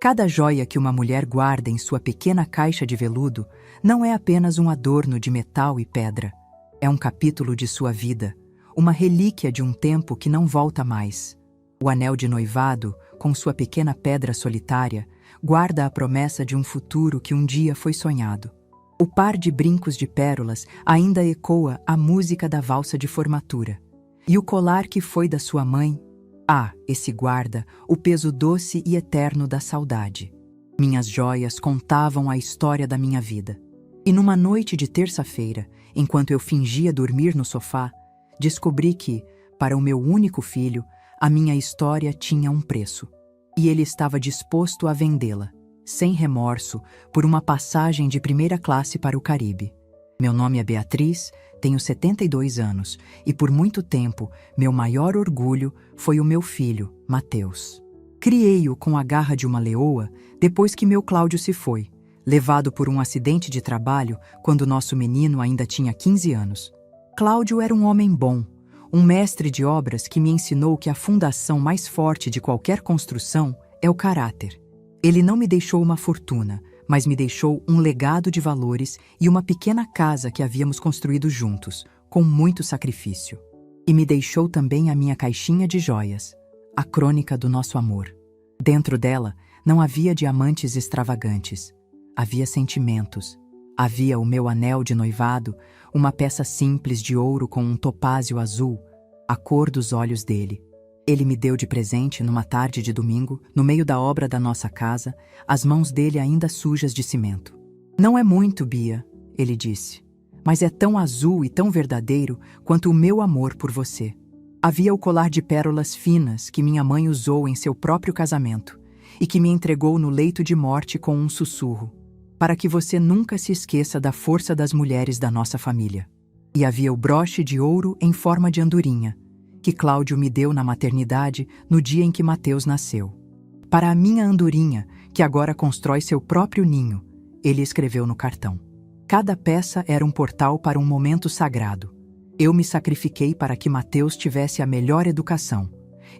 Cada joia que uma mulher guarda em sua pequena caixa de veludo não é apenas um adorno de metal e pedra. É um capítulo de sua vida, uma relíquia de um tempo que não volta mais. O anel de noivado, com sua pequena pedra solitária, guarda a promessa de um futuro que um dia foi sonhado. O par de brincos de pérolas ainda ecoa a música da valsa de formatura. E o colar que foi da sua mãe, esse guarda o peso doce e eterno da saudade. Minhas joias contavam a história da minha vida. E numa noite de terça-feira, enquanto eu fingia dormir no sofá, descobri que, para o meu único filho, a minha história tinha um preço. E ele estava disposto a vendê-la, sem remorso, por uma passagem de primeira classe para o Caribe. Meu nome é Beatriz, tenho 72 anos, e por muito tempo, meu maior orgulho foi o meu filho, Mateus. Criei-o com a garra de uma leoa depois que meu Cláudio se foi, levado por um acidente de trabalho quando nosso menino ainda tinha 15 anos. Cláudio era um homem bom, um mestre de obras que me ensinou que a fundação mais forte de qualquer construção é o caráter. Ele não me deixou uma fortuna, mas me deixou um legado de valores e uma pequena casa que havíamos construído juntos, com muito sacrifício. E me deixou também a minha caixinha de joias, a crônica do nosso amor. Dentro dela não havia diamantes extravagantes, havia sentimentos. Havia o meu anel de noivado, uma peça simples de ouro com um topázio azul, a cor dos olhos dele. Ele me deu de presente numa tarde de domingo, no meio da obra da nossa casa, as mãos dele ainda sujas de cimento. Não é muito, Bia, ele disse, mas é tão azul e tão verdadeiro quanto o meu amor por você. Havia o colar de pérolas finas que minha mãe usou em seu próprio casamento e que me entregou no leito de morte com um sussurro, para que você nunca se esqueça da força das mulheres da nossa família. E havia o broche de ouro em forma de andorinha, que Cláudio me deu na maternidade no dia em que Mateus nasceu. Para a minha andorinha, que agora constrói seu próprio ninho, ele escreveu no cartão. Cada peça era um portal para um momento sagrado. Eu me sacrifiquei para que Mateus tivesse a melhor educação.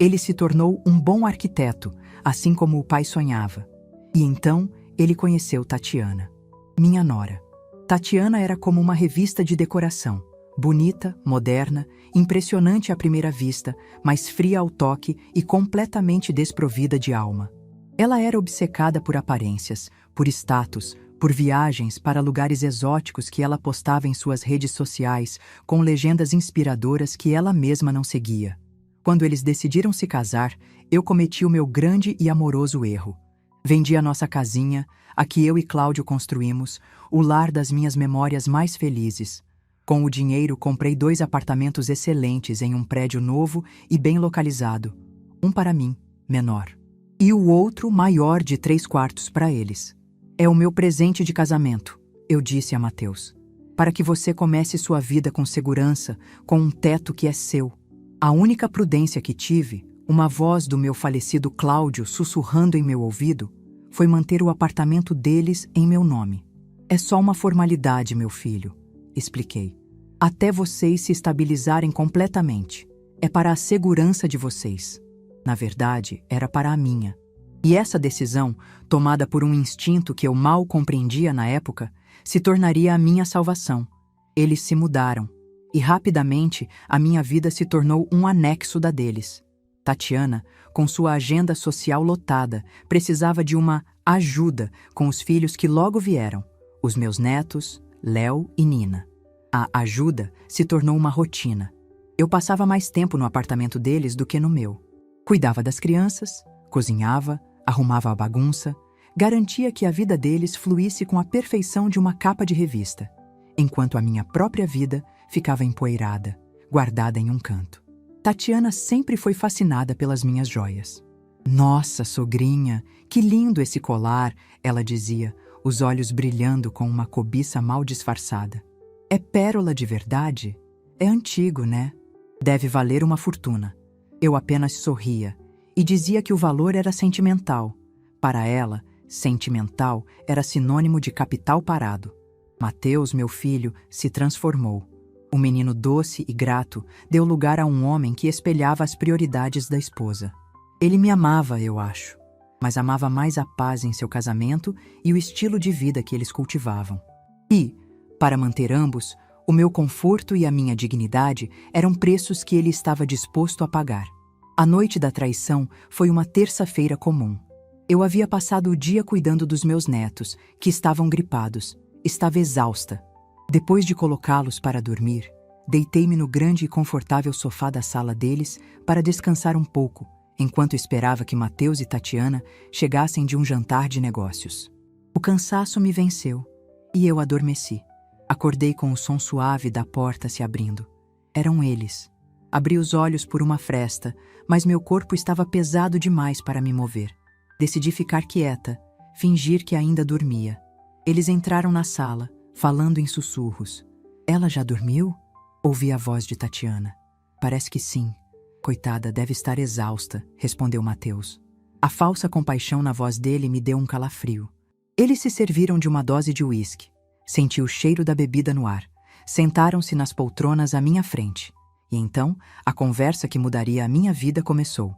Ele se tornou um bom arquiteto, assim como o pai sonhava. E então, ele conheceu Tatiana, minha nora. Tatiana era como uma revista de decoração, bonita, moderna, impressionante à primeira vista, mas fria ao toque e completamente desprovida de alma. Ela era obcecada por aparências, por status, por viagens para lugares exóticos que ela postava em suas redes sociais, com legendas inspiradoras que ela mesma não seguia. Quando eles decidiram se casar, eu cometi o meu grande e amoroso erro. Vendi a nossa casinha, a que eu e Cláudio construímos, o lar das minhas memórias mais felizes. Com o dinheiro, comprei 2 apartamentos excelentes em um prédio novo e bem localizado. Um para mim, menor. E o outro, maior, de 3 quartos para eles. É o meu presente de casamento, eu disse a Mateus. Para que você comece sua vida com segurança, com um teto que é seu. A única prudência que tive, uma voz do meu falecido Cláudio sussurrando em meu ouvido, foi manter o apartamento deles em meu nome. É só uma formalidade, meu filho, expliquei. Até vocês se estabilizarem completamente. É para a segurança de vocês. Na verdade, era para a minha. E essa decisão, tomada por um instinto que eu mal compreendia na época, se tornaria a minha salvação. Eles se mudaram. E rapidamente, a minha vida se tornou um anexo da deles. Tatiana, com sua agenda social lotada, precisava de uma ajuda com os filhos que logo vieram, os meus netos, Léo e Nina. A ajuda se tornou uma rotina. Eu passava mais tempo no apartamento deles do que no meu. Cuidava das crianças, cozinhava, arrumava a bagunça, garantia que a vida deles fluísse com a perfeição de uma capa de revista, enquanto a minha própria vida ficava empoeirada, guardada em um canto. Tatiana sempre foi fascinada pelas minhas joias. Nossa, sogrinha, que lindo esse colar, ela dizia, os olhos brilhando com uma cobiça mal disfarçada. É pérola de verdade? É antigo, né? Deve valer uma fortuna. Eu apenas sorria e dizia que o valor era sentimental. Para ela, sentimental era sinônimo de capital parado. Mateus, meu filho, se transformou. O menino doce e grato deu lugar a um homem que espelhava as prioridades da esposa. Ele me amava, eu acho. mas amava mais a paz em seu casamento e o estilo de vida que eles cultivavam. E, para manter ambos, o meu conforto e a minha dignidade eram preços que ele estava disposto a pagar. A noite da traição foi uma terça-feira comum. Eu havia passado o dia cuidando dos meus netos, que estavam gripados. Estava exausta. Depois de colocá-los para dormir, deitei-me no grande e confortável sofá da sala deles para descansar um pouco, enquanto esperava que Mateus e Tatiana chegassem de um jantar de negócios. O cansaço me venceu e eu adormeci. Acordei com o som suave da porta se abrindo. Eram eles. Abri os olhos por uma fresta, mas meu corpo estava pesado demais para me mover. Decidi ficar quieta, fingir que ainda dormia. Eles entraram na sala, falando em sussurros. Ela já dormiu? Ouvi a voz de Tatiana. Parece que sim. Coitada, deve estar exausta, respondeu Mateus. A falsa compaixão na voz dele me deu um calafrio. Eles se serviram de uma dose de uísque. Senti o cheiro da bebida no ar. Sentaram-se nas poltronas à minha frente. E então, a conversa que mudaria a minha vida começou.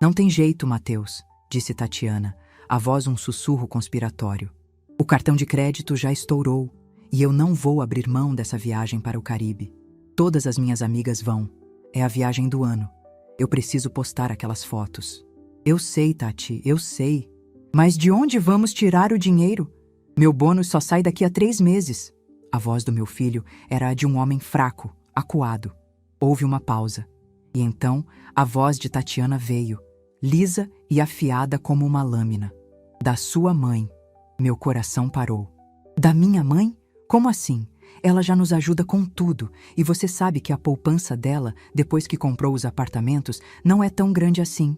Não tem jeito, Mateus, disse Tatiana, a voz um sussurro conspiratório. O cartão de crédito já estourou, e eu não vou abrir mão dessa viagem para o Caribe. Todas as minhas amigas vão. É a viagem do ano. Eu preciso postar aquelas fotos. Eu sei, Tati, eu sei. Mas de onde vamos tirar o dinheiro? Meu bônus só sai daqui a 3 meses. A voz do meu filho era a de um homem fraco, acuado. Houve uma pausa. E então, a voz de Tatiana veio, lisa e afiada como uma lâmina. Da sua mãe. Meu coração parou. Da minha mãe? Como assim? Ela já nos ajuda com tudo, e você sabe que a poupança dela, depois que comprou os apartamentos, não é tão grande assim.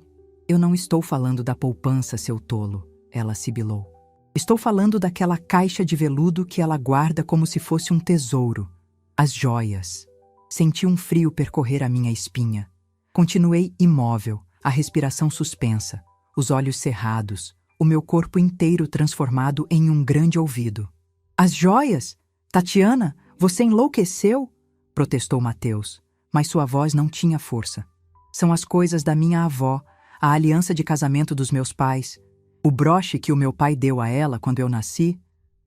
Eu não estou falando da poupança, seu tolo, ela sibilou. Estou falando daquela caixa de veludo que ela guarda como se fosse um tesouro. As joias. Senti um frio percorrer a minha espinha. Continuei imóvel, a respiração suspensa, os olhos cerrados, o meu corpo inteiro transformado em um grande ouvido. As joias? Tatiana, você enlouqueceu? Protestou Mateus, mas sua voz não tinha força. São as coisas da minha avó, a aliança de casamento dos meus pais, o broche que o meu pai deu a ela quando eu nasci.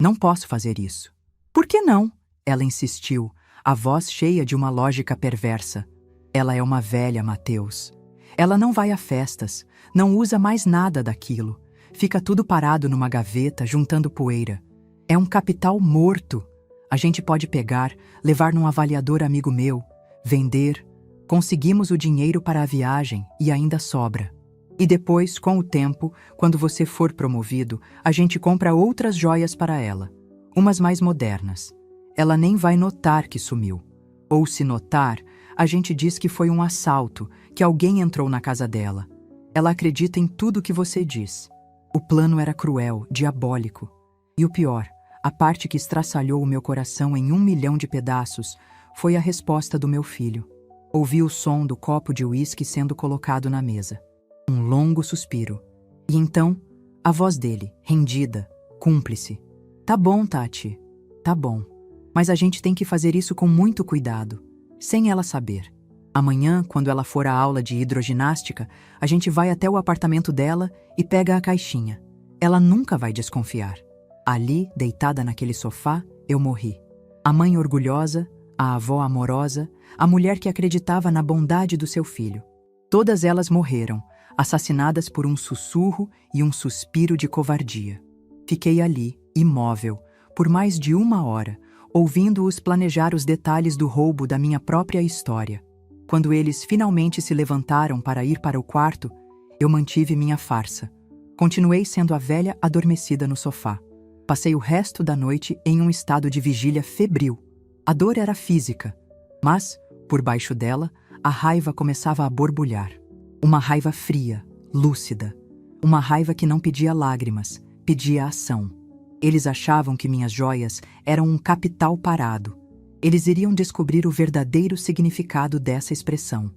Não posso fazer isso. Por que não? Ela insistiu, a voz cheia de uma lógica perversa. Ela é uma velha, Mateus. Ela não vai a festas, não usa mais nada daquilo. Fica tudo parado numa gaveta, juntando poeira. É um capital morto. A gente pode pegar, levar num avaliador amigo meu, vender. Conseguimos o dinheiro para a viagem e ainda sobra. E depois, com o tempo, quando você for promovido, a gente compra outras joias para ela. Umas mais modernas. Ela nem vai notar que sumiu. Ou se notar, a gente diz que foi um assalto, que alguém entrou na casa dela. Ela acredita em tudo que você diz. O plano era cruel, diabólico. E o pior, a parte que estraçalhou o meu coração em 1 milhão de pedaços, foi a resposta do meu filho. Ouvi o som do copo de uísque sendo colocado na mesa. Um longo suspiro. E então, a voz dele, rendida, cúmplice. Tá bom, Tati. Tá bom. Mas a gente tem que fazer isso com muito cuidado, sem ela saber. Amanhã, quando ela for à aula de hidroginástica, a gente vai até o apartamento dela e pega a caixinha. Ela nunca vai desconfiar. Ali, deitada naquele sofá, eu morri. A mãe orgulhosa, a avó amorosa, a mulher que acreditava na bondade do seu filho. Todas elas morreram, assassinadas por um sussurro e um suspiro de covardia. Fiquei ali, imóvel, por mais de 1 hora, ouvindo-os planejar os detalhes do roubo da minha própria história. Quando eles finalmente se levantaram para ir para o quarto, eu mantive minha farsa. Continuei sendo a velha adormecida no sofá. Passei o resto da noite em um estado de vigília febril. A dor era física, mas, por baixo dela, a raiva começava a borbulhar. Uma raiva fria, lúcida. Uma raiva que não pedia lágrimas, pedia ação. Eles achavam que minhas joias eram um capital parado. Eles iriam descobrir o verdadeiro significado dessa expressão.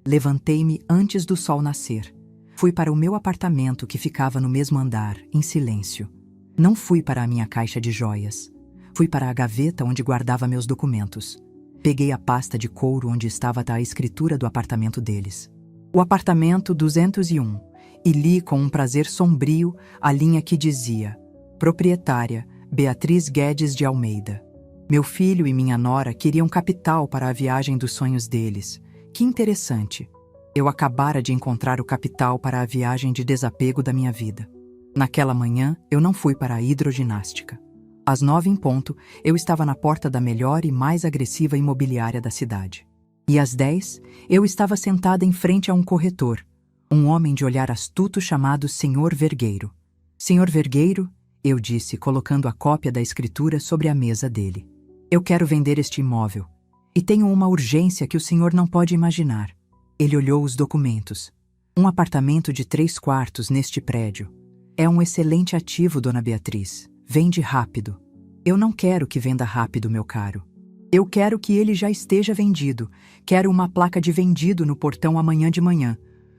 Levantei-me antes do sol nascer. Fui para o meu apartamento que ficava no mesmo andar, em silêncio. Não fui para a minha caixa de joias. Fui para a gaveta onde guardava meus documentos. Peguei a pasta de couro onde estava a escritura do apartamento deles. O apartamento 201. e li com um prazer sombrio a linha que dizia: Proprietária Beatriz Guedes de Almeida. Meu filho e minha nora queriam capital para a viagem dos sonhos deles. Que interessante. Eu acabara de encontrar o capital para a viagem de desapego da minha vida. Naquela manhã, eu não fui para a hidroginástica. Às 9 em ponto, eu estava na porta da melhor e mais agressiva imobiliária da cidade. E às 10, eu estava sentada em frente a um corretor, um homem de olhar astuto chamado Sr. Vergueiro. Sr. Vergueiro, eu disse, colocando a cópia da escritura sobre a mesa dele. Eu quero vender este imóvel. E tenho uma urgência que o senhor não pode imaginar. Ele olhou os documentos. Um apartamento de 3 quartos neste prédio. É um excelente ativo, dona Beatriz. Vende rápido. Eu não quero que venda rápido, meu caro. Eu quero que ele já esteja vendido. Quero uma placa de vendido no portão amanhã de manhã.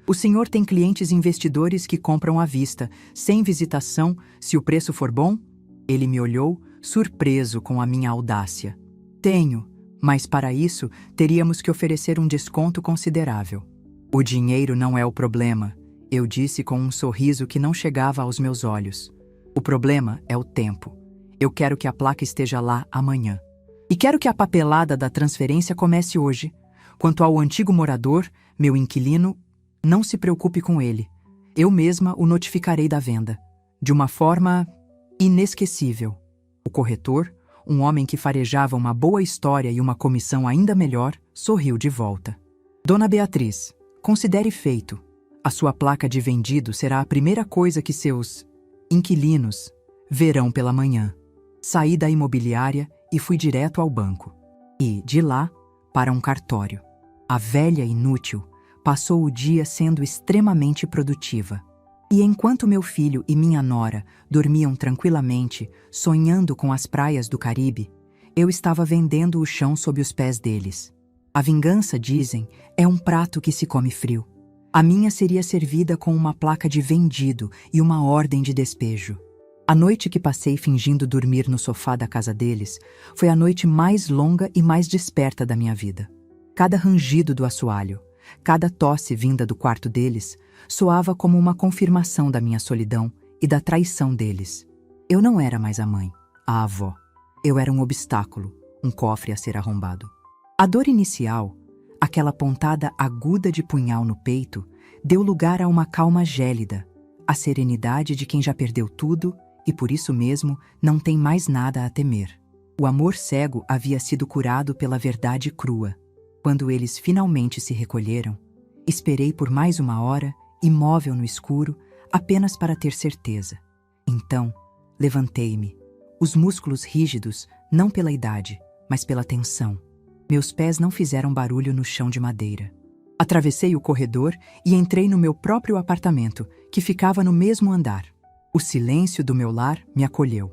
O senhor tem clientes investidores que compram à vista, sem visitação, se o preço for bom? Ele me olhou, surpreso com a minha audácia. Tenho, mas para isso teríamos que oferecer um desconto considerável. O dinheiro não é o problema, eu disse com um sorriso que não chegava aos meus olhos. O problema é o tempo. Eu quero que a placa esteja lá amanhã. E quero que a papelada da transferência comece hoje. Quanto ao antigo morador, meu inquilino, não se preocupe com ele. Eu mesma o notificarei da venda. De uma forma inesquecível. O corretor, um homem que farejava uma boa história e uma comissão ainda melhor, sorriu de volta. Dona Beatriz, considere feito. A sua placa de vendido será a primeira coisa que seus inquilinos verão pela manhã. Saí da imobiliária e fui direto ao banco. E, de lá, para um cartório. A velha inútil passou o dia sendo extremamente produtiva. E enquanto meu filho e minha nora dormiam tranquilamente, sonhando com as praias do Caribe, eu estava vendendo o chão sob os pés deles. A vingança, dizem, é um prato que se come frio. A minha seria servida com uma placa de vendido e uma ordem de despejo. A noite que passei fingindo dormir no sofá da casa deles foi a noite mais longa e mais desperta da minha vida. Cada rangido do assoalho, cada tosse vinda do quarto deles, soava como uma confirmação da minha solidão e da traição deles. Eu não era mais a mãe, a avó. Eu era um obstáculo, um cofre a ser arrombado. A dor inicial, aquela pontada aguda de punhal no peito, deu lugar a uma calma gélida, a serenidade de quem já perdeu tudo e por isso mesmo não tem mais nada a temer. O amor cego havia sido curado pela verdade crua. Quando eles finalmente se recolheram, esperei por mais 1 hora, imóvel no escuro, apenas para ter certeza. Então, levantei-me, os músculos rígidos, não pela idade, mas pela tensão. Meus pés não fizeram barulho no chão de madeira. Atravessei o corredor e entrei no meu próprio apartamento, que ficava no mesmo andar. O silêncio do meu lar me acolheu.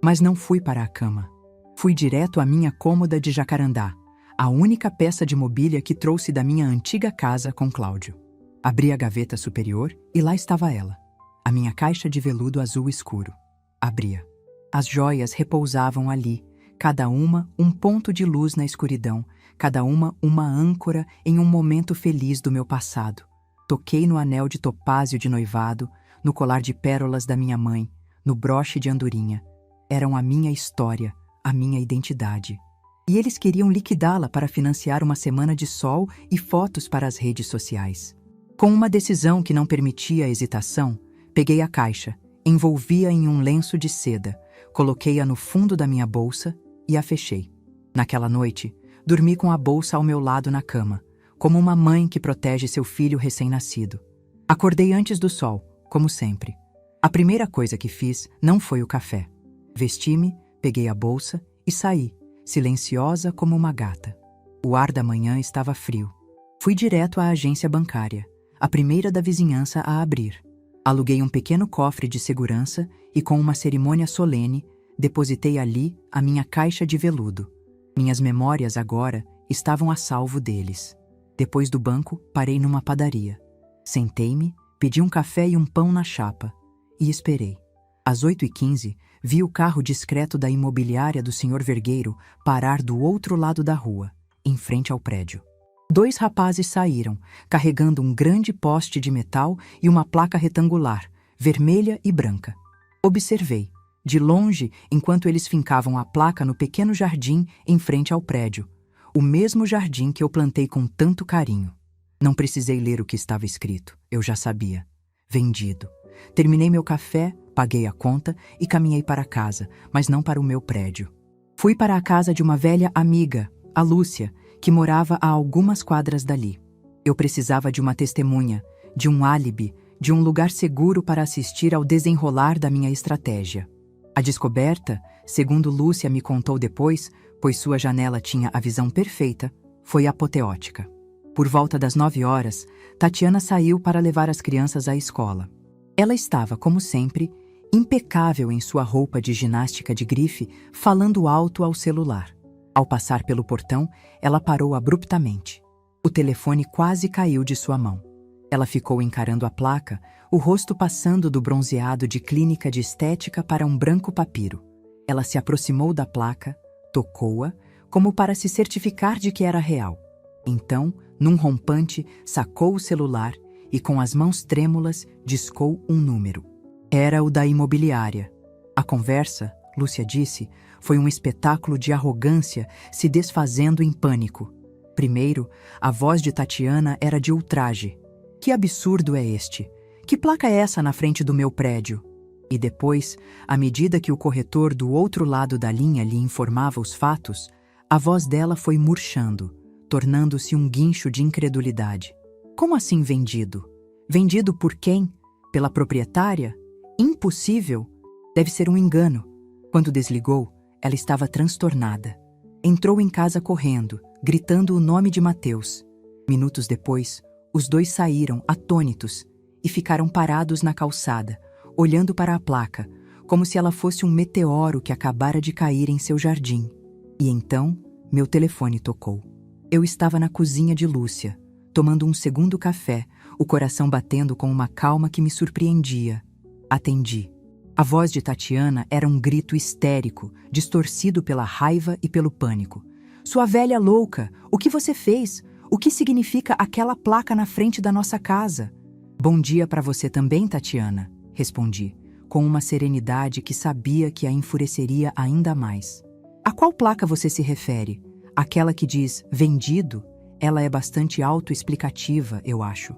Mas não fui para a cama. Fui direto à minha cômoda de jacarandá, a única peça de mobília que trouxe da minha antiga casa com Cláudio. Abri a gaveta superior e lá estava ela, a minha caixa de veludo azul escuro. Abria. As joias repousavam ali, cada uma um ponto de luz na escuridão, cada uma âncora em um momento feliz do meu passado. Toquei no anel de topázio de noivado, no colar de pérolas da minha mãe, no broche de andorinha. Eram a minha história, a minha identidade. E eles queriam liquidá-la para financiar uma semana de sol e fotos para as redes sociais. Com uma decisão que não permitia hesitação, peguei a caixa, envolvi-a em um lenço de seda, coloquei-a no fundo da minha bolsa e a fechei. Naquela noite, dormi com a bolsa ao meu lado na cama, como uma mãe que protege seu filho recém-nascido. Acordei antes do sol, como sempre. A primeira coisa que fiz não foi o café. Vesti-me, peguei a bolsa e saí, silenciosa como uma gata. O ar da manhã estava frio. Fui direto à agência bancária, a primeira da vizinhança a abrir. Aluguei um pequeno cofre de segurança e, com uma cerimônia solene, depositei ali a minha caixa de veludo. Minhas memórias agora estavam a salvo deles. Depois do banco, parei numa padaria. Sentei-me, pedi um café e um pão na chapa e esperei. Às 8h15, vi o carro discreto da imobiliária do Sr. Vergueiro parar do outro lado da rua, em frente ao prédio. 2 rapazes saíram, carregando um grande poste de metal e uma placa retangular, vermelha e branca. Observei, de longe, enquanto eles fincavam a placa no pequeno jardim em frente ao prédio, o mesmo jardim que eu plantei com tanto carinho. Não precisei ler o que estava escrito, eu já sabia. Vendido. Terminei meu café, paguei a conta e caminhei para casa, mas não para o meu prédio. Fui para a casa de uma velha amiga, a Lúcia, que morava a algumas quadras dali. Eu precisava de uma testemunha, de um álibi, de um lugar seguro para assistir ao desenrolar da minha estratégia. A descoberta, segundo Lúcia me contou depois, pois sua janela tinha a visão perfeita, foi apoteótica. Por volta das 9 horas, Tatiana saiu para levar as crianças à escola. Ela estava, como sempre, impecável em sua roupa de ginástica de grife, falando alto ao celular. Ao passar pelo portão, ela parou abruptamente. O telefone quase caiu de sua mão. Ela ficou encarando a placa, o rosto passando do bronzeado de clínica de estética para um branco papiro. Ela se aproximou da placa, tocou-a, como para se certificar de que era real. Então, num rompante, sacou o celular e, com as mãos trêmulas, discou um número. Era o da imobiliária. A conversa, Lúcia disse, foi um espetáculo de arrogância se desfazendo em pânico. Primeiro, a voz de Tatiana era de ultraje. Que absurdo é este? Que placa é essa na frente do meu prédio? E depois, à medida que o corretor do outro lado da linha lhe informava os fatos, a voz dela foi murchando, tornando-se um guincho de incredulidade. Como assim vendido? Vendido por quem? Pela proprietária? Impossível! Deve ser um engano. Quando desligou, ela estava transtornada. Entrou em casa correndo, gritando o nome de Mateus. Minutos depois, os dois saíram, atônitos, e ficaram parados na calçada, olhando para a placa, como se ela fosse um meteoro que acabara de cair em seu jardim. E então, meu telefone tocou. Eu estava na cozinha de Lúcia, tomando um segundo café, o coração batendo com uma calma que me surpreendia. Atendi. A voz de Tatiana era um grito histérico, distorcido pela raiva e pelo pânico. Sua velha louca, o que você fez? O que significa aquela placa na frente da nossa casa? Bom dia para você também, Tatiana, respondi, com uma serenidade que sabia que a enfureceria ainda mais. A qual placa você se refere? Aquela que diz vendido? Ela é bastante autoexplicativa, eu acho.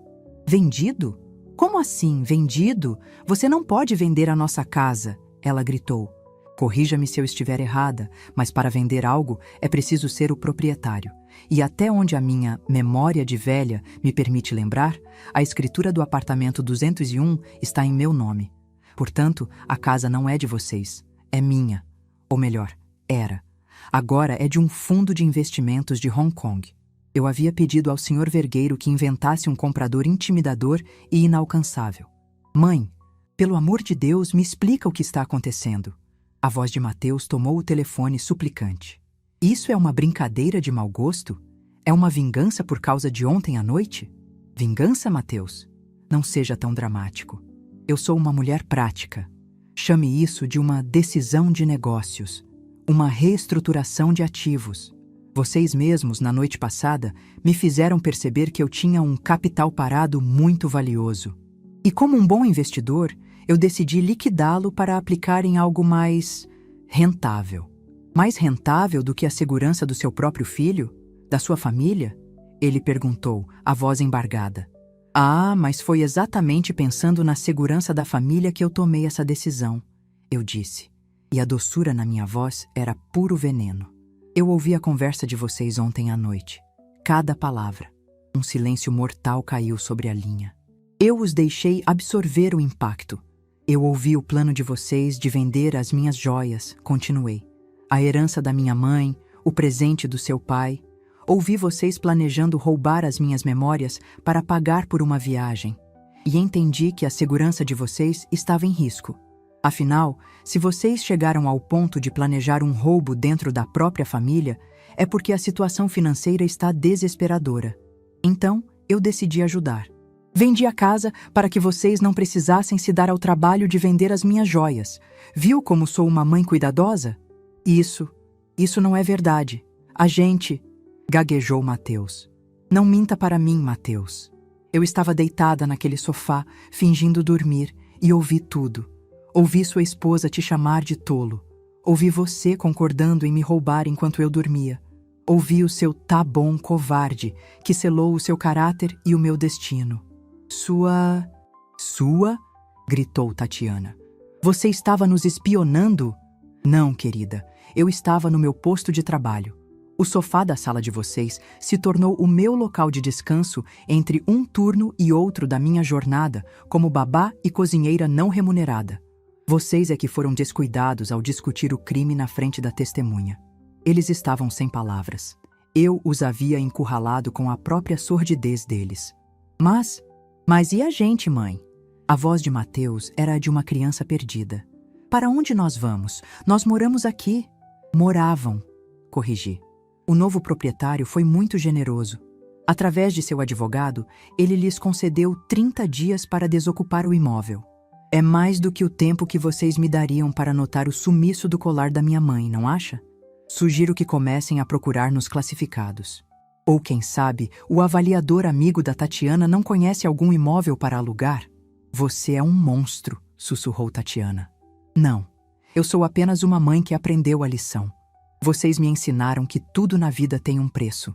Vendido? Como assim, vendido? Você não pode vender a nossa casa, ela gritou. Corrija-me se eu estiver errada, mas para vender algo é preciso ser o proprietário. E até onde a minha memória de velha me permite lembrar, a escritura do apartamento 201 está em meu nome. Portanto, a casa não é de vocês, é minha. Ou melhor, era. Agora é de um fundo de investimentos de Hong Kong. Eu havia pedido ao Sr. Vergueiro que inventasse um comprador intimidador e inalcançável. Mãe, pelo amor de Deus, me explica o que está acontecendo. A voz de Mateus tomou o telefone suplicante. Isso é uma brincadeira de mau gosto? É uma vingança por causa de ontem à noite? Vingança, Mateus? Não seja tão dramático. Eu sou uma mulher prática. Chame isso de uma decisão de negócios, uma reestruturação de ativos. Vocês mesmos, na noite passada, me fizeram perceber que eu tinha um capital parado muito valioso. E como um bom investidor, eu decidi liquidá-lo para aplicar em algo mais rentável. Mais rentável do que a segurança do seu próprio filho? Da sua família? Ele perguntou, a voz embargada. Ah, mas foi exatamente pensando na segurança da família que eu tomei essa decisão, eu disse. E a doçura na minha voz era puro veneno. Eu ouvi a conversa de vocês ontem à noite. Cada palavra. Um silêncio mortal caiu sobre a linha. Eu os deixei absorver o impacto. Eu ouvi o plano de vocês de vender as minhas joias, continuei. A herança da minha mãe, o presente do seu pai. Ouvi vocês planejando roubar as minhas memórias para pagar por uma viagem. E entendi que a segurança de vocês estava em risco. Afinal, se vocês chegaram ao ponto de planejar um roubo dentro da própria família, é porque a situação financeira está desesperadora. Então, eu decidi ajudar. Vendi a casa para que vocês não precisassem se dar ao trabalho de vender as minhas joias. Viu como sou uma mãe cuidadosa? Isso não é verdade. A gente... Gaguejou Mateus. Não minta para mim, Mateus. Eu estava deitada naquele sofá, fingindo dormir, e ouvi tudo. Ouvi sua esposa te chamar de tolo. Ouvi você concordando em me roubar enquanto eu dormia. Ouvi o seu tá bom covarde, que selou o seu caráter e o meu destino. Sua? Gritou Tatiana. Você estava nos espionando? Não, querida. Eu estava no meu posto de trabalho. O sofá da sala de vocês se tornou o meu local de descanso entre um turno e outro da minha jornada como babá e cozinheira não remunerada. Vocês é que foram descuidados ao discutir o crime na frente da testemunha. Eles estavam sem palavras. Eu os havia encurralado com a própria sordidez deles. Mas e a gente, mãe? A voz de Mateus era a de uma criança perdida. Para onde nós vamos? Nós moramos aqui. Moravam, corrigi. O novo proprietário foi muito generoso. Através de seu advogado, ele lhes concedeu 30 dias para desocupar o imóvel. É mais do que o tempo que vocês me dariam para notar o sumiço do colar da minha mãe, não acha? Sugiro que comecem a procurar nos classificados. Ou, quem sabe, o avaliador amigo da Tatiana não conhece algum imóvel para alugar? Você é um monstro, sussurrou Tatiana. Não, eu sou apenas uma mãe que aprendeu a lição. Vocês me ensinaram que tudo na vida tem um preço.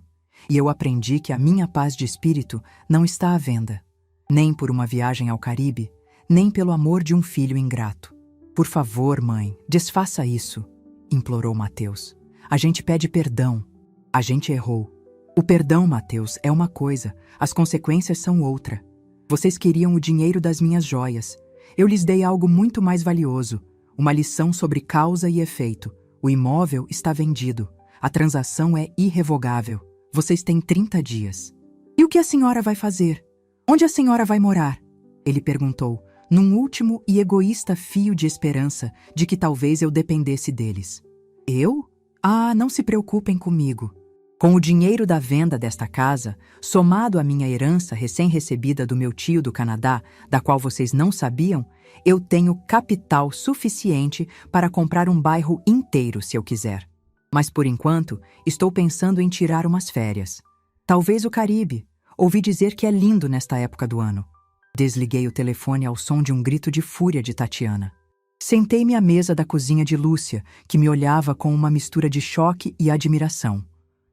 E eu aprendi que a minha paz de espírito não está à venda. Nem por uma viagem ao Caribe, nem pelo amor de um filho ingrato. Por favor, mãe, desfaça isso, implorou Mateus. A gente pede perdão. A gente errou. O perdão, Mateus, é uma coisa, as consequências são outra. Vocês queriam o dinheiro das minhas joias. Eu lhes dei algo muito mais valioso, uma lição sobre causa e efeito. O imóvel está vendido. A transação é irrevogável. Vocês têm 30 dias. E o que a senhora vai fazer? Onde a senhora vai morar? Ele perguntou, num último e egoísta fio de esperança de que talvez eu dependesse deles. Eu? Ah, não se preocupem comigo. Com o dinheiro da venda desta casa, somado à minha herança recém-recebida do meu tio do Canadá, da qual vocês não sabiam, eu tenho capital suficiente para comprar um bairro inteiro se eu quiser. Mas por enquanto, estou pensando em tirar umas férias. Talvez o Caribe. Ouvi dizer que é lindo nesta época do ano. Desliguei o telefone ao som de um grito de fúria de Tatiana. Sentei-me à mesa da cozinha de Lúcia, que me olhava com uma mistura de choque e admiração.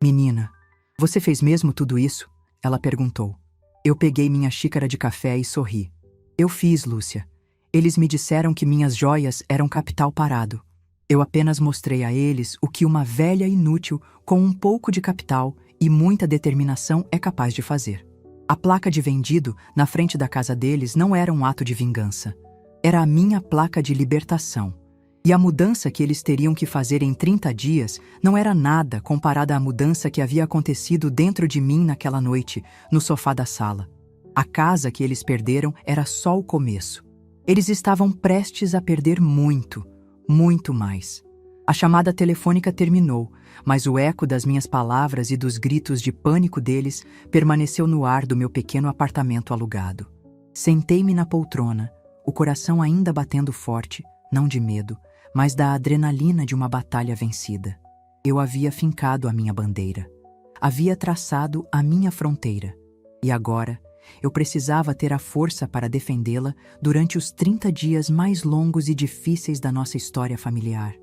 Menina, você fez mesmo tudo isso? Ela perguntou. Eu peguei minha xícara de café e sorri. Eu fiz, Lúcia. Eles me disseram que minhas joias eram capital parado. Eu apenas mostrei a eles o que uma velha inútil com um pouco de capital e muita determinação é capaz de fazer. A placa de vendido na frente da casa deles não era um ato de vingança. Era a minha placa de libertação. E a mudança que eles teriam que fazer em 30 dias não era nada comparada à mudança que havia acontecido dentro de mim naquela noite, no sofá da sala. A casa que eles perderam era só o começo. Eles estavam prestes a perder muito, muito mais. A chamada telefônica terminou, mas o eco das minhas palavras e dos gritos de pânico deles permaneceu no ar do meu pequeno apartamento alugado. Sentei-me na poltrona, o coração ainda batendo forte, não de medo, mas da adrenalina de uma batalha vencida. Eu havia fincado a minha bandeira. Havia traçado a minha fronteira. E agora, eu precisava ter a força para defendê-la durante os 30 dias mais longos e difíceis da nossa história familiar.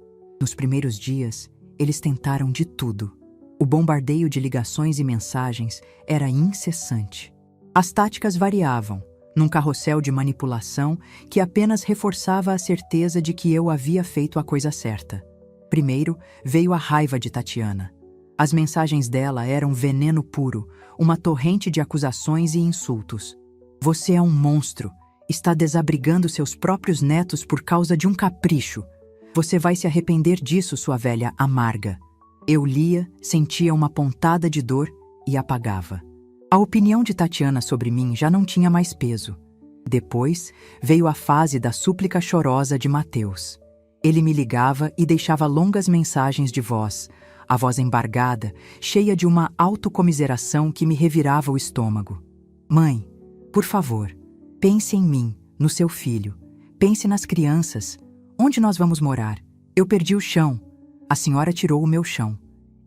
Nos primeiros dias, eles tentaram de tudo. O bombardeio de ligações e mensagens era incessante. As táticas variavam, num carrossel de manipulação que apenas reforçava a certeza de que eu havia feito a coisa certa. Primeiro, veio a raiva de Tatiana. As mensagens dela eram veneno puro, uma torrente de acusações e insultos. Você é um monstro. Está desabrigando seus próprios netos por causa de um capricho. Você vai se arrepender disso, sua velha amarga. Eu lia, sentia uma pontada de dor e apagava. A opinião de Tatiana sobre mim já não tinha mais peso. Depois, veio a fase da súplica chorosa de Mateus. Ele me ligava e deixava longas mensagens de voz, a voz embargada, cheia de uma autocomiseração que me revirava o estômago. Mãe, por favor, pense em mim, no seu filho. Pense nas crianças. Onde nós vamos morar? Eu perdi o chão. A senhora tirou o meu chão.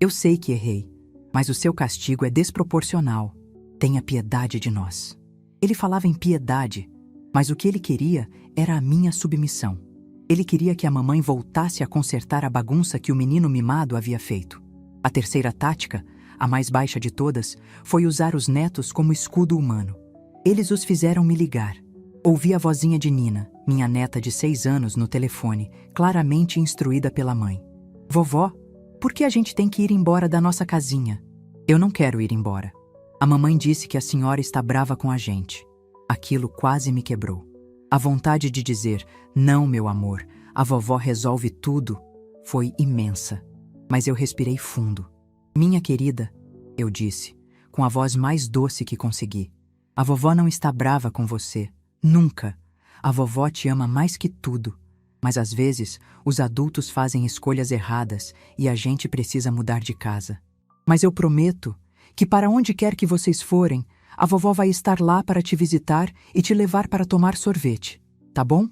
Eu sei que errei, mas o seu castigo é desproporcional. Tenha piedade de nós. Ele falava em piedade, mas o que ele queria era a minha submissão. Ele queria que a mamãe voltasse a consertar a bagunça que o menino mimado havia feito. A terceira tática, a mais baixa de todas, foi usar os netos como escudo humano. Eles os fizeram me ligar. Ouvi a vozinha de Nina, minha neta de 6 anos, no telefone, claramente instruída pela mãe. Vovó, por que a gente tem que ir embora da nossa casinha? Eu não quero ir embora. A mamãe disse que a senhora está brava com a gente. Aquilo quase me quebrou. A vontade de dizer, não, meu amor, a vovó resolve tudo, foi imensa. Mas eu respirei fundo. Minha querida, eu disse, com a voz mais doce que consegui, a vovó não está brava com você. Nunca. A vovó te ama mais que tudo. Mas às vezes, os adultos fazem escolhas erradas e a gente precisa mudar de casa. Mas eu prometo que para onde quer que vocês forem, a vovó vai estar lá para te visitar e te levar para tomar sorvete. Tá bom?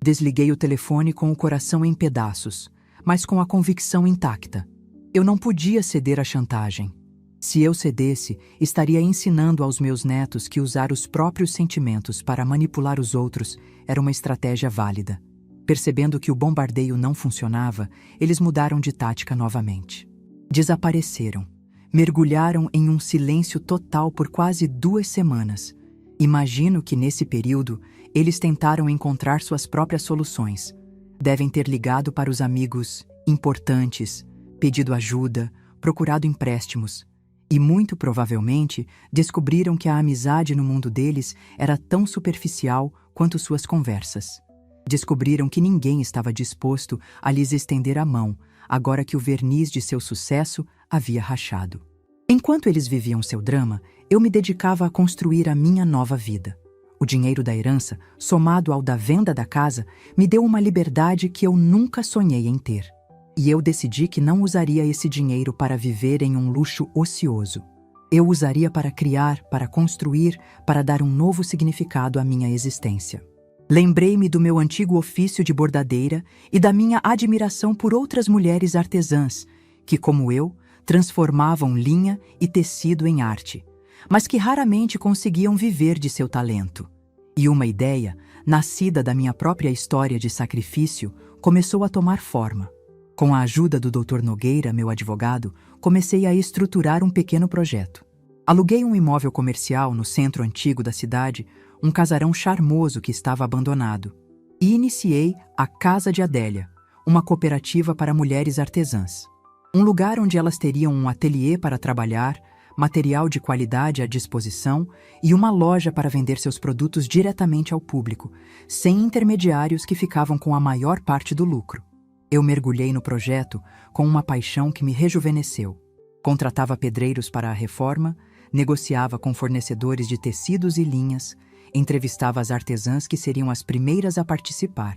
Desliguei o telefone com o coração em pedaços, mas com a convicção intacta. Eu não podia ceder à chantagem. Se eu cedesse, estaria ensinando aos meus netos que usar os próprios sentimentos para manipular os outros era uma estratégia válida. Percebendo que o bombardeio não funcionava, eles mudaram de tática novamente. Desapareceram. Mergulharam em um silêncio total por quase 2 semanas. Imagino que nesse período, eles tentaram encontrar suas próprias soluções. Devem ter ligado para os amigos importantes, pedido ajuda, procurado empréstimos. E muito provavelmente descobriram que a amizade no mundo deles era tão superficial quanto suas conversas. Descobriram que ninguém estava disposto a lhes estender a mão, agora que o verniz de seu sucesso havia rachado. Enquanto eles viviam seu drama, eu me dedicava a construir a minha nova vida. O dinheiro da herança, somado ao da venda da casa, me deu uma liberdade que eu nunca sonhei em ter. E eu decidi que não usaria esse dinheiro para viver em um luxo ocioso. Eu usaria para criar, para construir, para dar um novo significado à minha existência. Lembrei-me do meu antigo ofício de bordadeira e da minha admiração por outras mulheres artesãs, que, como eu, transformavam linha e tecido em arte, mas que raramente conseguiam viver de seu talento. E uma ideia, nascida da minha própria história de sacrifício, começou a tomar forma. Com a ajuda do Dr. Nogueira, meu advogado, comecei a estruturar um pequeno projeto. Aluguei um imóvel comercial no centro antigo da cidade, um casarão charmoso que estava abandonado, e iniciei a Casa de Adélia, uma cooperativa para mulheres artesãs. Um lugar onde elas teriam um ateliê para trabalhar, material de qualidade à disposição e uma loja para vender seus produtos diretamente ao público, sem intermediários que ficavam com a maior parte do lucro. Eu mergulhei no projeto com uma paixão que me rejuvenesceu. Contratava pedreiros para a reforma, negociava com fornecedores de tecidos e linhas, entrevistava as artesãs que seriam as primeiras a participar.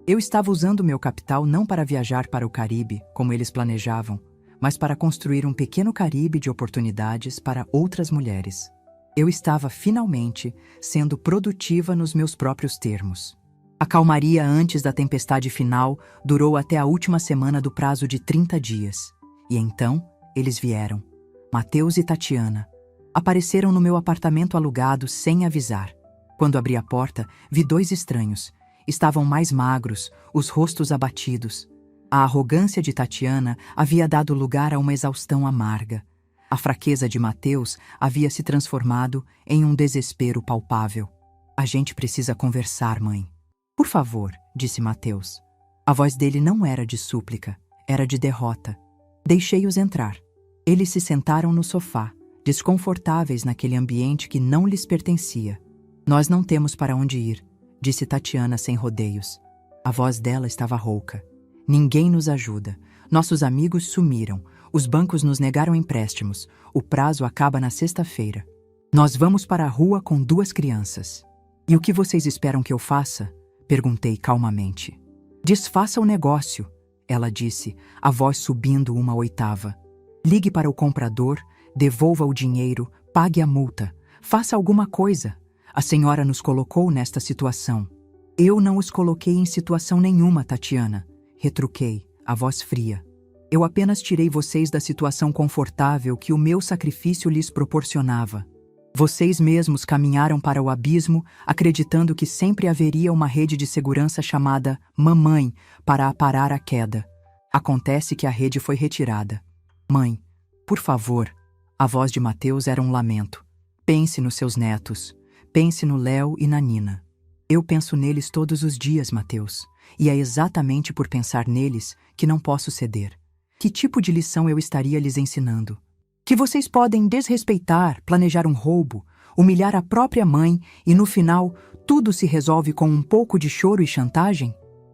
Eu estava usando meu capital não para viajar para o Caribe, como eles planejavam, mas para construir um pequeno Caribe de oportunidades para outras mulheres. Eu estava, finalmente, sendo produtiva nos meus próprios termos. A calmaria antes da tempestade final durou até a última semana do prazo de 30 dias. E então, eles vieram. Mateus e Tatiana. Apareceram no meu apartamento alugado sem avisar. Quando abri a porta, vi 2 estranhos. Estavam mais magros, os rostos abatidos. A arrogância de Tatiana havia dado lugar a uma exaustão amarga. A fraqueza de Mateus havia se transformado em um desespero palpável. A gente precisa conversar, mãe. Por favor, disse Mateus. A voz dele não era de súplica, era de derrota. Deixei-os entrar. Eles se sentaram no sofá, desconfortáveis naquele ambiente que não lhes pertencia. Nós não temos para onde ir, disse Tatiana sem rodeios. A voz dela estava rouca. Ninguém nos ajuda. Nossos amigos sumiram. Os bancos nos negaram empréstimos. O prazo acaba na sexta-feira. Nós vamos para a rua com 2 crianças. E o que vocês esperam que eu faça? Perguntei calmamente. Desfaça o negócio, ela disse, a voz subindo uma oitava. Ligue para o comprador, devolva o dinheiro, pague a multa. Faça alguma coisa. A senhora nos colocou nesta situação. Eu não os coloquei em situação nenhuma, Tatiana. Retruquei, a voz fria. Eu apenas tirei vocês da situação confortável que o meu sacrifício lhes proporcionava. Vocês mesmos caminharam para o abismo, acreditando que sempre haveria uma rede de segurança chamada Mamãe para aparar a queda. Acontece que a rede foi retirada. Mãe, por favor. A voz de Mateus era um lamento. Pense nos seus netos. Pense no Léo e na Nina. Eu penso neles todos os dias, Mateus, e é exatamente por pensar neles que não posso ceder. Que tipo de lição eu estaria lhes ensinando? Que vocês podem desrespeitar, planejar um roubo, humilhar a própria mãe e, no final, tudo se resolve com um pouco de choro e chantagem?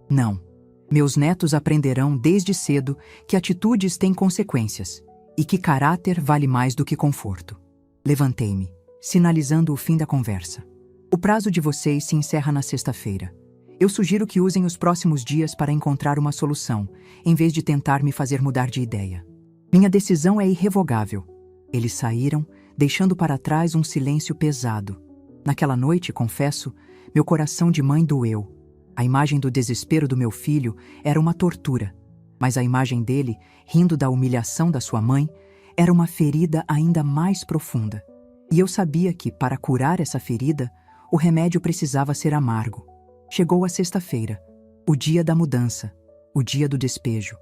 Não. Meus netos aprenderão desde cedo que atitudes têm consequências e que caráter vale mais do que conforto. Levantei-me, sinalizando o fim da conversa. O prazo de vocês se encerra na sexta-feira. Eu sugiro que usem os próximos dias para encontrar uma solução, em vez de tentar me fazer mudar de ideia. Minha decisão é irrevogável. Eles saíram, deixando para trás um silêncio pesado. Naquela noite, confesso, meu coração de mãe doeu. A imagem do desespero do meu filho era uma tortura, mas a imagem dele, rindo da humilhação da sua mãe, era uma ferida ainda mais profunda. E eu sabia que, para curar essa ferida, o remédio precisava ser amargo. Chegou a sexta-feira, o dia da mudança, o dia do despejo.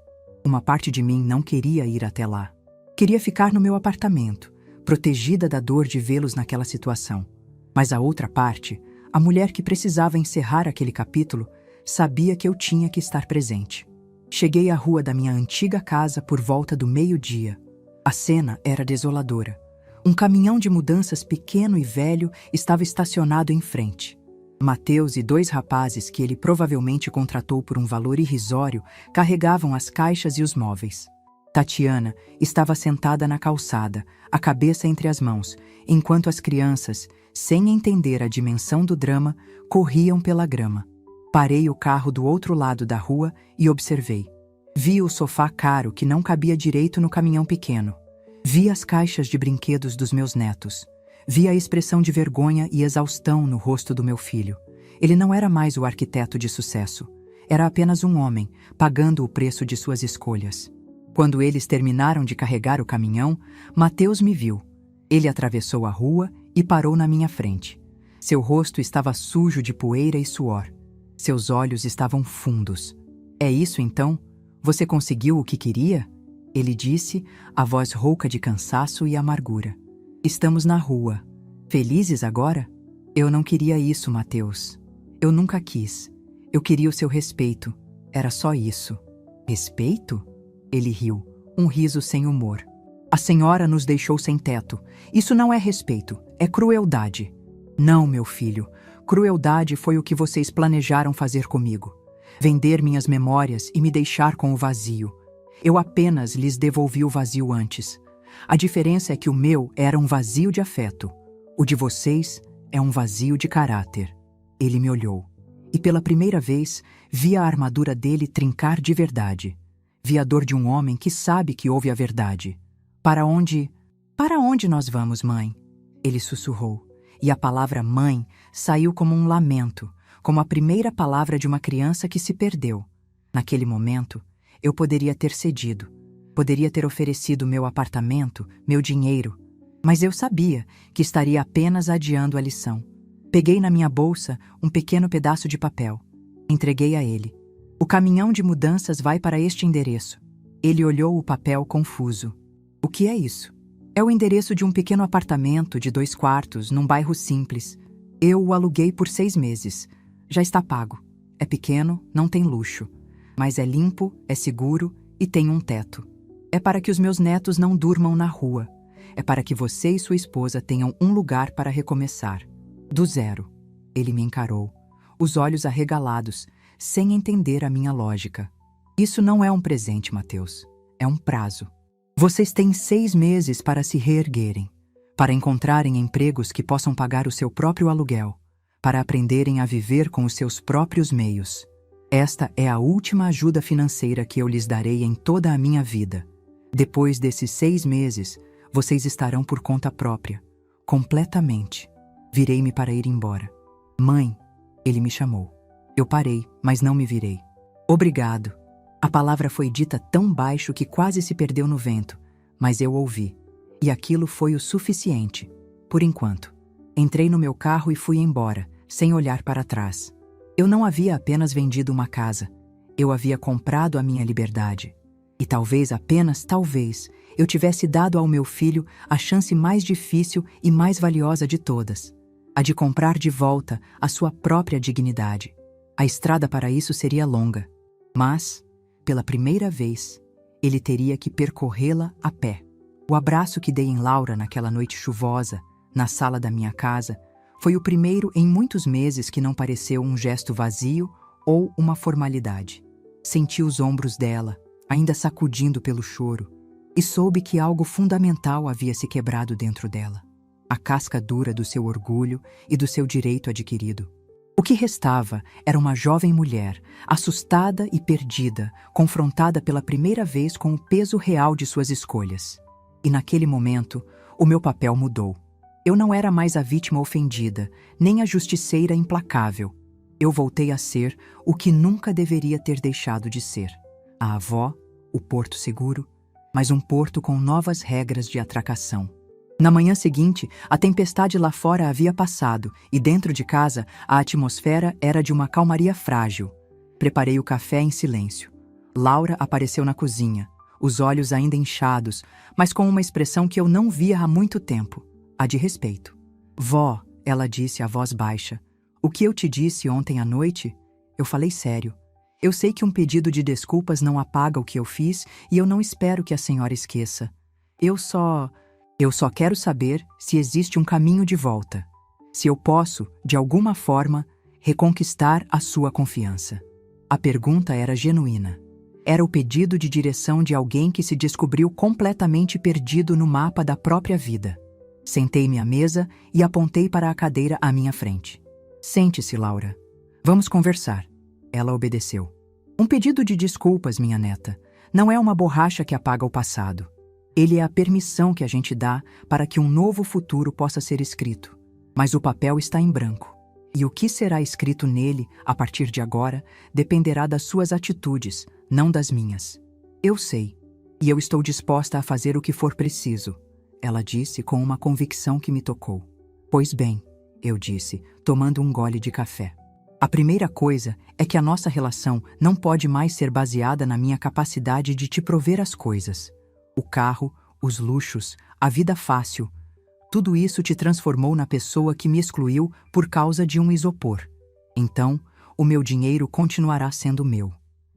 Uma parte de mim não queria ir até lá. Queria ficar no meu apartamento, protegida da dor de vê-los naquela situação. Mas a outra parte, a mulher que precisava encerrar aquele capítulo, sabia que eu tinha que estar presente. Cheguei à rua da minha antiga casa por volta do meio-dia. A cena era desoladora. Um caminhão de mudanças pequeno e velho estava estacionado em frente. Mateus e 2 rapazes que ele provavelmente contratou por um valor irrisório carregavam as caixas e os móveis. Tatiana estava sentada na calçada, a cabeça entre as mãos, enquanto as crianças, sem entender a dimensão do drama, corriam pela grama. Parei o carro do outro lado da rua e observei. Vi o sofá caro que não cabia direito no caminhão pequeno. Vi as caixas de brinquedos dos meus netos. Vi a expressão de vergonha e exaustão no rosto do meu filho. Ele não era mais o arquiteto de sucesso. Era apenas um homem, pagando o preço de suas escolhas. Quando eles terminaram de carregar o caminhão, Mateus me viu. Ele atravessou a rua e parou na minha frente. Seu rosto estava sujo de poeira e suor. Seus olhos estavam fundos. É isso então? Você conseguiu o que queria? Ele disse, a voz rouca de cansaço e amargura. Estamos na rua. Felizes agora? Eu não queria isso, Mateus. Eu nunca quis. Eu queria o seu respeito. Era só isso. Respeito? Ele riu, um riso sem humor. A senhora nos deixou sem teto. Isso não é respeito, é crueldade. Não, meu filho. Crueldade foi o que vocês planejaram fazer comigo. Vender minhas memórias e me deixar com o vazio. Eu apenas lhes devolvi o vazio antes. A diferença é que o meu era um vazio de afeto. O de vocês é um vazio de caráter. Ele me olhou. E pela primeira vez, vi a armadura dele trincar de verdade. Vi a dor de um homem que sabe que ouve a verdade. Para onde nós vamos, mãe? Ele sussurrou. E a palavra mãe saiu como um lamento, como a primeira palavra de uma criança que se perdeu. Naquele momento, eu poderia ter cedido. Poderia ter oferecido meu apartamento, meu dinheiro. Mas eu sabia que estaria apenas adiando a lição. Peguei na minha bolsa um pequeno pedaço de papel. Entreguei a ele. O caminhão de mudanças vai para este endereço. Ele olhou o papel confuso. O que é isso? É o endereço de um pequeno apartamento de 2 quartos, num bairro simples. Eu o aluguei por 6 meses. Já está pago. É pequeno, não tem luxo. Mas é limpo, é seguro e tem um teto. É para que os meus netos não durmam na rua. É para que você e sua esposa tenham um lugar para recomeçar. Do zero. Ele me encarou, os olhos arregalados, sem entender a minha lógica. Isso não é um presente, Mateus. É um prazo. Vocês têm 6 meses para se reerguerem, para encontrarem empregos que possam pagar o seu próprio aluguel, para aprenderem a viver com os seus próprios meios. Esta é a última ajuda financeira que eu lhes darei em toda a minha vida. Depois desses 6 meses, vocês estarão por conta própria, completamente. Virei-me para ir embora. Mãe, ele me chamou. Eu parei, mas não me virei. Obrigado. A palavra foi dita tão baixo que quase se perdeu no vento, mas eu ouvi. E aquilo foi o suficiente, por enquanto. Entrei no meu carro e fui embora, sem olhar para trás. Eu não havia apenas vendido uma casa. Eu havia comprado a minha liberdade. E talvez, apenas talvez, eu tivesse dado ao meu filho a chance mais difícil e mais valiosa de todas, a de comprar de volta a sua própria dignidade. A estrada para isso seria longa, mas, pela primeira vez, ele teria que percorrê-la a pé. O abraço que dei em Laura naquela noite chuvosa, na sala da minha casa, foi o primeiro em muitos meses que não pareceu um gesto vazio ou uma formalidade. Senti os ombros dela, ainda sacudindo pelo choro, e soube que algo fundamental havia se quebrado dentro dela. A casca dura do seu orgulho e do seu direito adquirido. O que restava era uma jovem mulher, assustada e perdida, confrontada pela primeira vez com o peso real de suas escolhas. E naquele momento, o meu papel mudou. Eu não era mais a vítima ofendida, nem a justiceira implacável. Eu voltei a ser o que nunca deveria ter deixado de ser. A avó, o porto seguro, mas um porto com novas regras de atracação. Na manhã seguinte, a tempestade lá fora havia passado e dentro de casa a atmosfera era de uma calmaria frágil. Preparei o café em silêncio. Laura apareceu na cozinha, os olhos ainda inchados, mas com uma expressão que eu não via há muito tempo, a de respeito. Vó, ela disse a voz baixa, o que eu te disse ontem à noite? Eu falei sério. Eu sei que um pedido de desculpas não apaga o que eu fiz e eu não espero que a senhora esqueça. Eu só quero saber se existe um caminho de volta. Se eu posso, de alguma forma, reconquistar a sua confiança. A pergunta era genuína. Era o pedido de direção de alguém que se descobriu completamente perdido no mapa da própria vida. Sentei-me à mesa e apontei para a cadeira à minha frente. Sente-se, Laura. Vamos conversar. Ela obedeceu. Um pedido de desculpas, minha neta, não é uma borracha que apaga o passado. Ele é a permissão que a gente dá para que um novo futuro possa ser escrito. Mas o papel está em branco. E o que será escrito nele, a partir de agora, dependerá das suas atitudes, não das minhas. Eu sei, e eu estou disposta a fazer o que for preciso, ela disse com uma convicção que me tocou. Pois bem, eu disse, tomando um gole de café. A primeira coisa é que a nossa relação não pode mais ser baseada na minha capacidade de te prover as coisas. O carro, os luxos, a vida fácil, tudo isso te transformou na pessoa que me excluiu por causa de um isopor. Então, o meu dinheiro continuará sendo meu.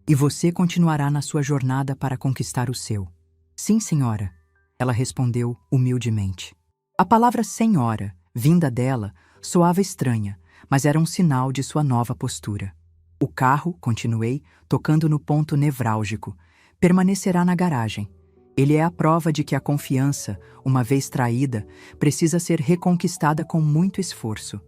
E você continuará na sua jornada para conquistar o seu. Sim, senhora, ela respondeu humildemente. A palavra senhora, vinda dela, soava estranha, mas era um sinal de sua nova postura. O carro, continuei, tocando no ponto nevrálgico, permanecerá na garagem. Ele é a prova de que a confiança, uma vez traída, precisa ser reconquistada com muito esforço.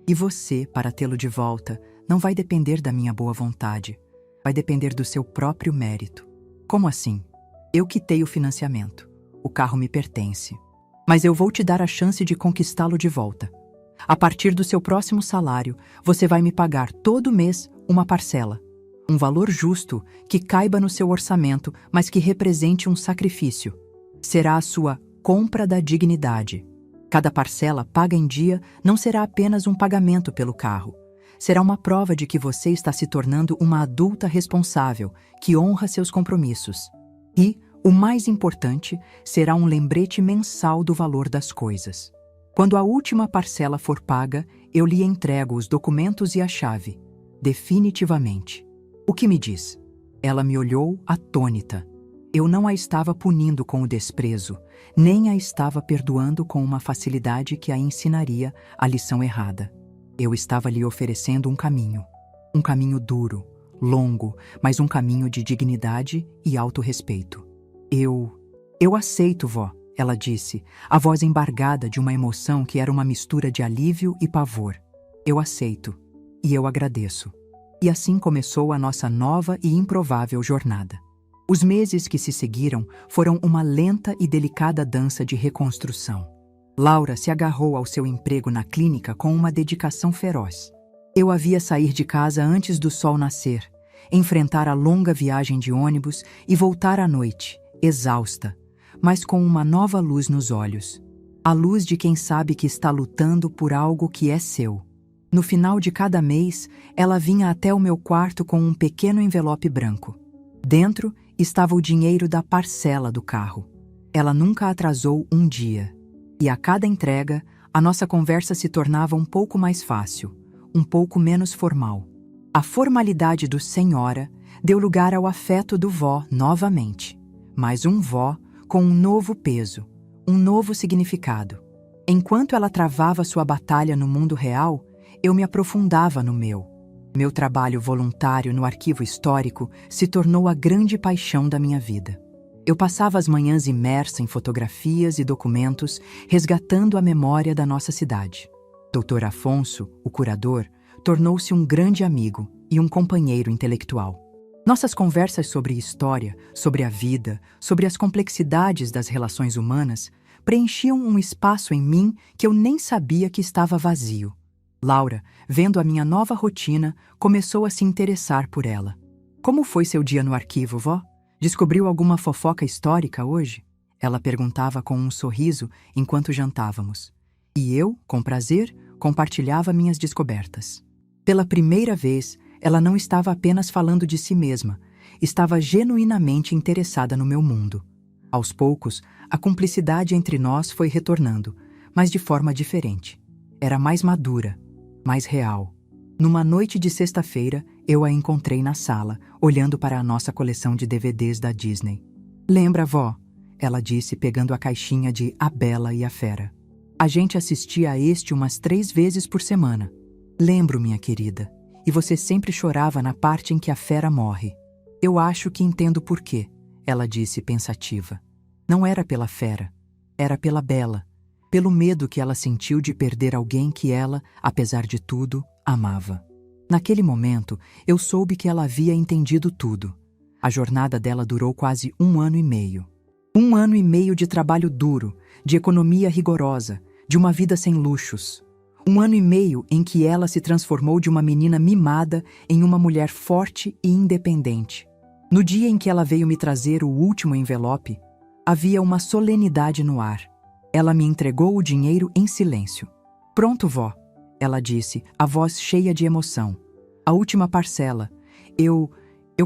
E você, para tê-lo de volta, não vai depender da minha boa vontade. Vai depender do seu próprio mérito. Como assim? Eu quitei o financiamento. O carro me pertence. Mas eu vou te dar a chance de conquistá-lo de volta. A partir do seu próximo salário, você vai me pagar todo mês uma parcela. Um valor justo que caiba no seu orçamento, mas que represente um sacrifício. Será a sua compra da dignidade. Cada parcela paga em dia não será apenas um pagamento pelo carro. Será uma prova de que você está se tornando uma adulta responsável, que honra seus compromissos. E, o mais importante, será um lembrete mensal do valor das coisas. Quando a última parcela for paga, eu lhe entrego os documentos e a chave. Definitivamente. O que me diz? Ela me olhou atônita. Eu não a estava punindo com o desprezo, nem a estava perdoando com uma facilidade que a ensinaria a lição errada. Eu estava lhe oferecendo um caminho duro, longo, mas um caminho de dignidade e autorrespeito. Eu aceito, vó, ela disse, a voz embargada de uma emoção que era uma mistura de alívio e pavor. Eu aceito, e eu agradeço. E assim começou a nossa nova e improvável jornada. Os meses que se seguiram foram uma lenta e delicada dança de reconstrução. Laura se agarrou ao seu emprego na clínica com uma dedicação feroz. Eu a via sair de casa antes do sol nascer, enfrentar a longa viagem de ônibus e voltar à noite, exausta, mas com uma nova luz nos olhos. a luz de quem sabe que está lutando por algo que é seu. No final de cada mês, ela vinha até o meu quarto com um pequeno envelope branco. Dentro estava o dinheiro da parcela do carro. Ela nunca atrasou um dia. E a cada entrega, a nossa conversa se tornava um pouco mais fácil, um pouco menos formal. A formalidade do senhora deu lugar ao afeto do vó novamente, mas um vó com um novo peso, um novo significado. Enquanto ela travava sua batalha no mundo real, eu me aprofundava no meu. Meu trabalho voluntário no arquivo histórico se tornou a grande paixão da minha vida. Eu passava as manhãs imersa em fotografias e documentos, resgatando a memória da nossa cidade. Dr. Afonso, o curador, tornou-se um grande amigo e um companheiro intelectual. Nossas conversas sobre história, sobre a vida, sobre as complexidades das relações humanas, preenchiam um espaço em mim que eu nem sabia que estava vazio. Laura, vendo a minha nova rotina, começou a se interessar por ela. Como foi seu dia no arquivo, vó? Descobriu alguma fofoca histórica hoje? Ela perguntava com um sorriso enquanto jantávamos. E eu, com prazer, compartilhava minhas descobertas. Pela primeira vez, ela não estava apenas falando de si mesma, estava genuinamente interessada no meu mundo. Aos poucos, a cumplicidade entre nós foi retornando, mas de forma diferente. Era mais madura, mais real. Numa noite de sexta-feira, eu a encontrei na sala, olhando para a nossa coleção de DVDs da Disney. Lembra, vó? Ela disse, pegando a caixinha de A Bela e a Fera. A gente assistia a este umas 3 vezes por semana. Lembro, minha querida. E você sempre chorava na parte em que a fera morre. Eu acho que entendo por quê, ela disse pensativa. Não era pela fera, era pela Bela. Pelo medo que ela sentiu de perder alguém que ela, apesar de tudo, amava. Naquele momento, eu soube que ela havia entendido tudo. A jornada dela durou quase 1 ano e meio. 1 ano e meio de trabalho duro, de economia rigorosa, de uma vida sem luxos. 1 ano e meio em que ela se transformou de uma menina mimada em uma mulher forte e independente. No dia em que ela veio me trazer o último envelope, havia uma solenidade no ar. Ela me entregou o dinheiro em silêncio. Pronto, vó, ela disse, a voz cheia de emoção. A última parcela. Eu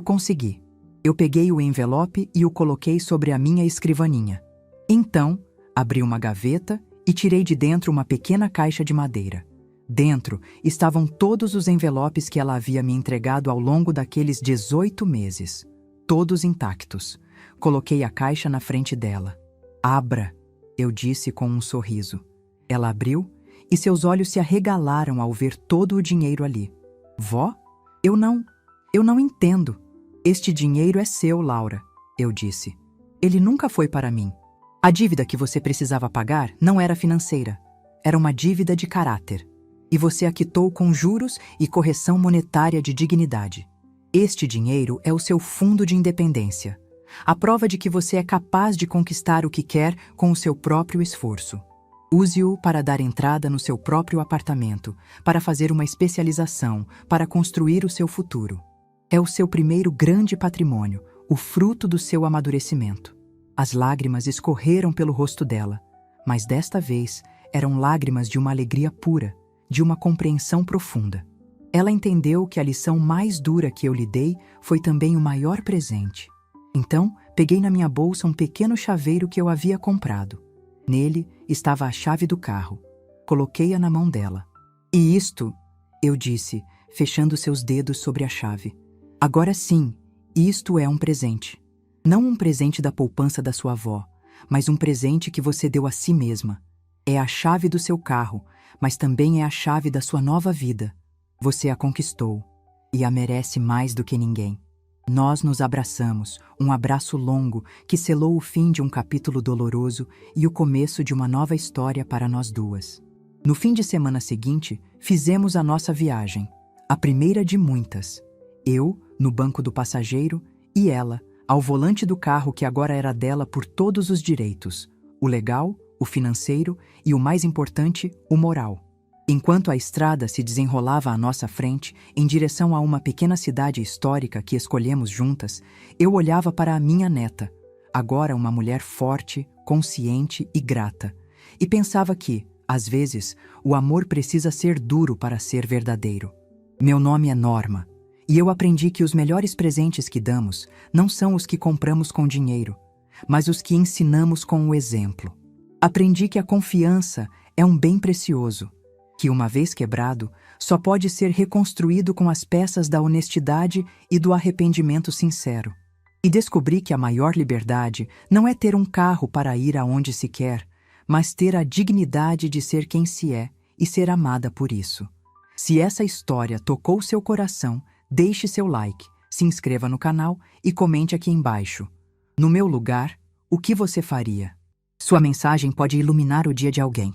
consegui. Eu peguei o envelope e o coloquei sobre a minha escrivaninha. Então, abri uma gaveta e tirei de dentro uma pequena caixa de madeira. Dentro estavam todos os envelopes que ela havia me entregado ao longo daqueles 18 meses. Todos intactos. Coloquei a caixa na frente dela. Abra, eu disse com um sorriso. Ela abriu e seus olhos se arregalaram ao ver todo o dinheiro ali. Vó? Eu não entendo. Este dinheiro é seu, Laura, eu disse. Ele nunca foi para mim. A dívida que você precisava pagar não era financeira. Era uma dívida de caráter. E você a quitou com juros e correção monetária de dignidade. Este dinheiro é o seu fundo de independência. A prova de que você é capaz de conquistar o que quer com o seu próprio esforço. Use-o para dar entrada no seu próprio apartamento, para fazer uma especialização, para construir o seu futuro. É o seu primeiro grande patrimônio, o fruto do seu amadurecimento. As lágrimas escorreram pelo rosto dela, mas desta vez eram lágrimas de uma alegria pura, de uma compreensão profunda. Ela entendeu que a lição mais dura que eu lhe dei foi também o maior presente. Então, peguei na minha bolsa um pequeno chaveiro que eu havia comprado. Nele estava a chave do carro. Coloquei-a na mão dela. E isto, eu disse, fechando seus dedos sobre a chave. Agora sim, isto é um presente. Não um presente da poupança da sua avó, mas um presente que você deu a si mesma. É a chave do seu carro, mas também é a chave da sua nova vida. Você a conquistou e a merece mais do que ninguém. Nós nos abraçamos, um abraço longo que selou o fim de um capítulo doloroso e o começo de uma nova história para nós duas. No fim de semana seguinte, fizemos a nossa viagem, a primeira de muitas. Eu, no banco do passageiro, e ela, ao volante do carro que agora era dela por todos os direitos, o legal, o financeiro e, o mais importante, o moral. Enquanto a estrada se desenrolava à nossa frente, em direção a uma pequena cidade histórica que escolhemos juntas, eu olhava para a minha neta, agora uma mulher forte, consciente e grata, e pensava que, às vezes, o amor precisa ser duro para ser verdadeiro. Meu nome é Norma, e eu aprendi que os melhores presentes que damos não são os que compramos com dinheiro, mas os que ensinamos com o exemplo. Aprendi que a confiança é um bem precioso, que uma vez quebrado, só pode ser reconstruído com as peças da honestidade e do arrependimento sincero. E descobri que a maior liberdade não é ter um carro para ir aonde se quer, mas ter a dignidade de ser quem se é e ser amada por isso. Se essa história tocou seu coração, deixe seu like, se inscreva no canal e comente aqui embaixo. No meu lugar, o que você faria? Sua mensagem pode iluminar o dia de alguém.